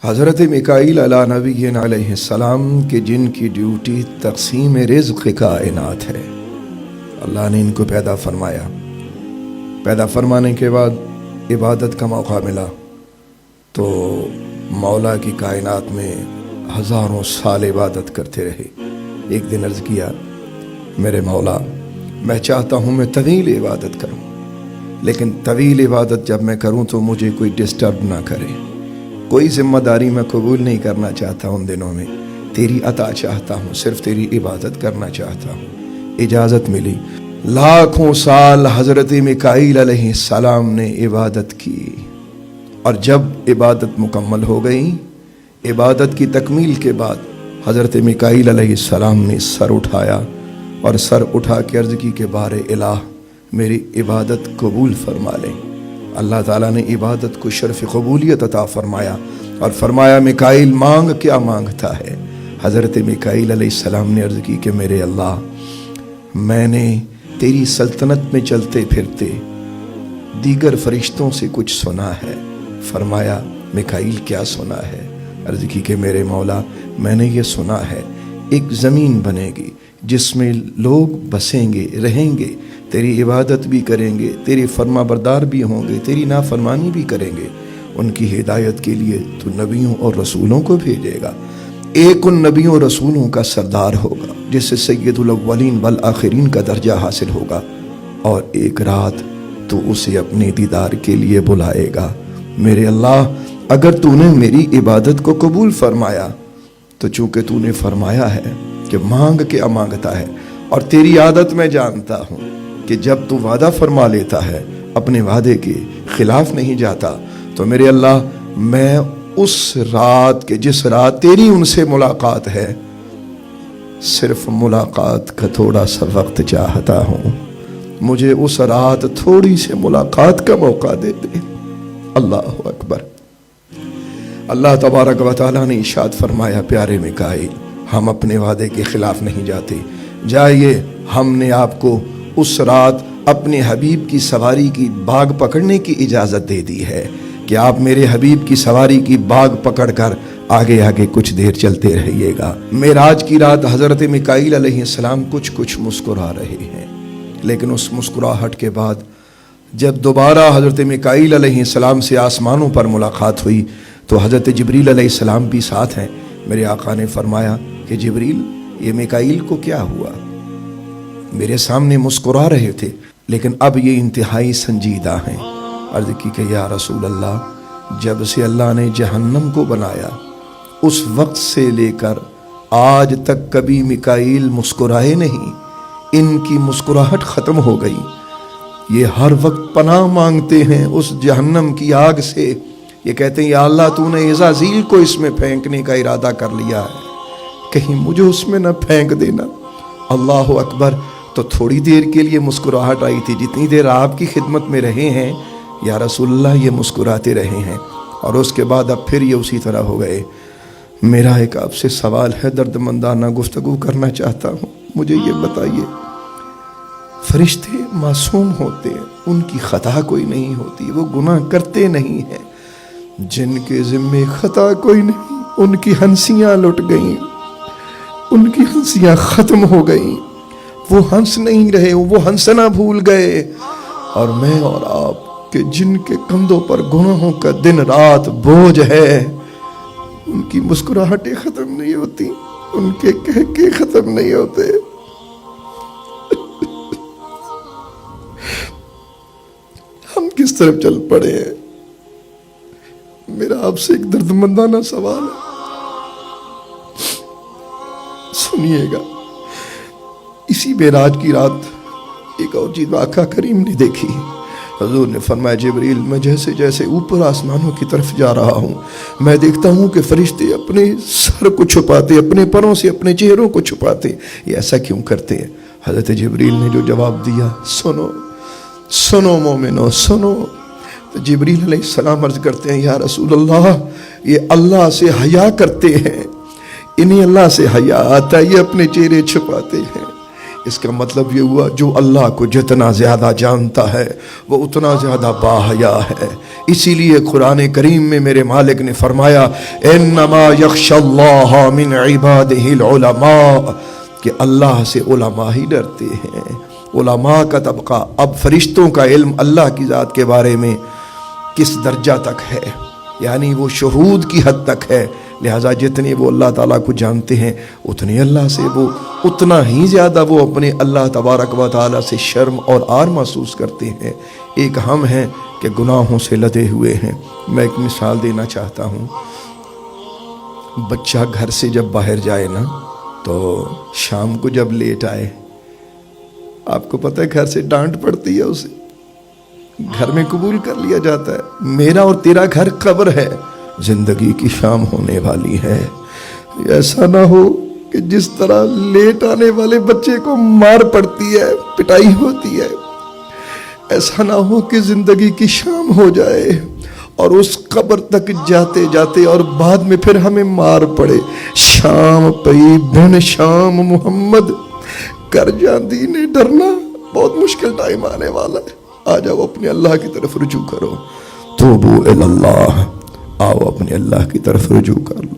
حضرت میکائیل علیہ نبی علیہ السلام کے جن کی ڈیوٹی تقسیم رزق کائنات ہے، اللہ نے ان کو پیدا فرمایا۔ پیدا فرمانے کے بعد عبادت کا موقع ملا تو مولا کی کائنات میں ہزاروں سال عبادت کرتے رہے۔ ایک دن عرض کیا، میرے مولا میں چاہتا ہوں میں طویل عبادت کروں، لیکن طویل عبادت جب میں کروں تو مجھے کوئی ڈسٹرب نہ کرے، کوئی ذمہ داری میں قبول نہیں کرنا چاہتا ان دنوں میں، تیری عطا چاہتا ہوں، صرف تیری عبادت کرنا چاہتا ہوں۔ اجازت ملی، لاکھوں سال حضرت میکائیل علیہ السلام نے عبادت کی، اور جب عبادت مکمل ہو گئی، عبادت کی تکمیل کے بعد حضرت میکائیل علیہ السلام نے سر اٹھایا اور سر اٹھا کے عرض کی کہ بار الہ میری عبادت قبول فرما لیں۔ اللہ تعالیٰ نے عبادت کو شرف قبولیت عطا فرمایا اور فرمایا میکائیل مانگ، کیا مانگتا ہے؟ حضرت میکائیل علیہ السلام نے عرض کی کہ میرے اللہ، میں نے تیری سلطنت میں چلتے پھرتے دیگر فرشتوں سے کچھ سنا ہے۔ فرمایا میکائیل کیا سنا ہے؟ عرض کی کہ میرے مولا میں نے یہ سنا ہے ایک زمین بنے گی جس میں لوگ بسیں گے، رہیں گے، تیری عبادت بھی کریں گے، تیری فرما بردار بھی ہوں گے، تیری نافرمانی بھی کریں گے۔ ان کی ہدایت کے لیے تو نبیوں اور رسولوں کو بھیجے گا، ایک ان نبیوں اور رسولوں کا سردار ہوگا جس سے سید الاولین والآخرین کا درجہ حاصل ہوگا، اور ایک رات تو اسے اپنے دیدار کے لیے بلائے گا۔ میرے اللہ، اگر تو نے میری عبادت کو قبول فرمایا تو چونکہ تو نے فرمایا ہے کہ مانگ کیا مانگتا ہے، اور تیری عادت میں جانتا ہوں کہ جب تو وعدہ فرما لیتا ہے اپنے وعدے کے خلاف نہیں جاتا، تو میرے اللہ میں اس رات کے جس رات تیری ان سے ملاقات ہے، صرف ملاقات کا تھوڑا سا وقت چاہتا ہوں، مجھے اس رات تھوڑی سی ملاقات کا موقع دے دے۔ اللہ اکبر۔ اللہ تبارک و تعالیٰ نے ارشاد فرمایا، پیارے میکائیل ہم اپنے وعدے کے خلاف نہیں جاتے، جائیے، ہم نے آپ کو اس رات اپنے حبیب کی سواری کی باغ پکڑنے کی اجازت دے دی ہے کہ آپ میرے حبیب کی سواری کی باغ پکڑ کر آگے آگے کچھ دیر چلتے رہیے گا۔ معراج کی رات حضرت میکائیل علیہ السلام کچھ مسکرا رہے ہیں، لیکن اس مسکراہٹ کے بعد جب دوبارہ حضرت میکائیل علیہ السلام سے آسمانوں پر ملاقات ہوئی تو حضرت جبریل علیہ السلام بھی ساتھ ہیں۔ میرے آقا نے فرمایا کہ جبریل، یہ میکائیل کو کیا ہوا؟ میرے سامنے مسکرا رہے تھے لیکن اب یہ انتہائی سنجیدہ ہیں۔ عرض کی کہ یا رسول اللہ، جب سے اللہ نے جہنم کو بنایا اس وقت سے لے کر آج تک کبھی میکائیل مسکرائے نہیں، ان کی مسکراہٹ ختم ہو گئی، یہ ہر وقت پناہ مانگتے ہیں اس جہنم کی آگ سے۔ یہ کہتے ہیں یا اللہ، تو نے عزازیل کو اس میں پھینکنے کا ارادہ کر لیا ہے، کہیں مجھے اس میں نہ پھینک دینا۔ اللہ اکبر۔ تو تھوڑی دیر کے لیے مسکراہٹ آئی تھی، جتنی دیر آپ کی خدمت میں رہے ہیں یا رسول اللہ یہ مسکراتے رہے ہیں، اور اس کے بعد اب پھر یہ اسی طرح ہو گئے۔ میرا ایک آپ سے سوال ہے، درد مندانہ گفتگو کرنا چاہتا ہوں، مجھے یہ بتائیے، فرشتے معصوم ہوتے ہیں، ان کی خطا کوئی نہیں ہوتی، وہ گناہ کرتے نہیں ہیں، جن کے ذمے خطا کوئی نہیں، ان کی ہنسیاں لٹ گئیں، ان کی ہنسیاں ختم ہو گئیں، وہ ہنس نہیں رہے، وہ ہنسنا بھول گئے، اور میں اور آپ کہ جن کے کندھوں پر گناہوں کا دن رات بوجھ ہے، ان کی مسکراہٹیں ختم نہیں ہوتی، ان کے کہکے ختم نہیں ہوتے۔ ہم کس طرف چل پڑے ہیں؟ میرا آپ سے ایک درد مندانہ سوال ہے، سنیے گا۔ اسی معراج کی رات ایک اور چیز آقا کریم نے دیکھی۔ حضور نے فرمایا جبریل، میں جیسے جیسے اوپر آسمانوں کی طرف جا رہا ہوں، میں دیکھتا ہوں کہ فرشتے اپنے سر کو چھپاتے، اپنے پروں سے اپنے چہروں کو چھپاتے، یہ ایسا کیوں کرتے ہیں؟ حضرت جبریل نے جو جواب دیا، سنو سنو مومنو سنو۔ تو جبریل علیہ السلام عرض کرتے ہیں یا رسول اللہ، یہ اللہ سے حیا کرتے ہیں، انہیں اللہ سے حیا آتا ہے، یہ اپنے چہرے چھپاتے ہیں، اس کا مطلب یہ ہوا جو اللہ کو جتنا زیادہ جانتا ہے وہ اتنا زیادہ باحیا ہے. اسی لیے قرآن کریم میں میرے مالک نے فرمایا انما یخشی اللہ من عبادہ العلماء، کہ اللہ سے علماء ہی ڈرتے ہیں. علماء کا طبقہ، اب فرشتوں کا علم اللہ کی ذات کے بارے میں کس درجہ تک ہے، یعنی وہ شہود کی حد تک ہے. لہٰذا جتنے وہ اللہ تعالیٰ کو جانتے ہیں اتنے اللہ سے وہ اتنا ہی زیادہ وہ اپنے اللہ تبارک و تعالیٰ سے شرم اور عار محسوس کرتے ہیں. ایک ہم ہیں کہ گناہوں سے لدے ہوئے ہیں. میں ایک مثال دینا چاہتا ہوں. بچہ گھر سے جب باہر جائے نا تو شام کو جب لیٹ آئے، آپ کو پتہ ہے گھر سے ڈانٹ پڑتی ہے، اسے گھر میں قبول کر لیا جاتا ہے. میرا اور تیرا گھر قبر ہے، زندگی کی شام ہونے والی ہے. ایسا نہ ہو کہ جس طرح لیٹ آنے والے بچے کو مار پڑتی ہے، پٹائی ہوتی ہے، ایسا نہ ہو کہ زندگی کی شام ہو جائے اور اس قبر تک جاتے جاتے اور بعد میں پھر ہمیں مار پڑے. شام پئی بن شام محمد کر جاندی نے ڈرنا، بہت مشکل ٹائم آنے والا ہے. آ جاؤ اپنے اللہ کی طرف رجوع کرو. توبو الی اللہ، آؤ اپنے اللہ کی طرف رجوع کر لو.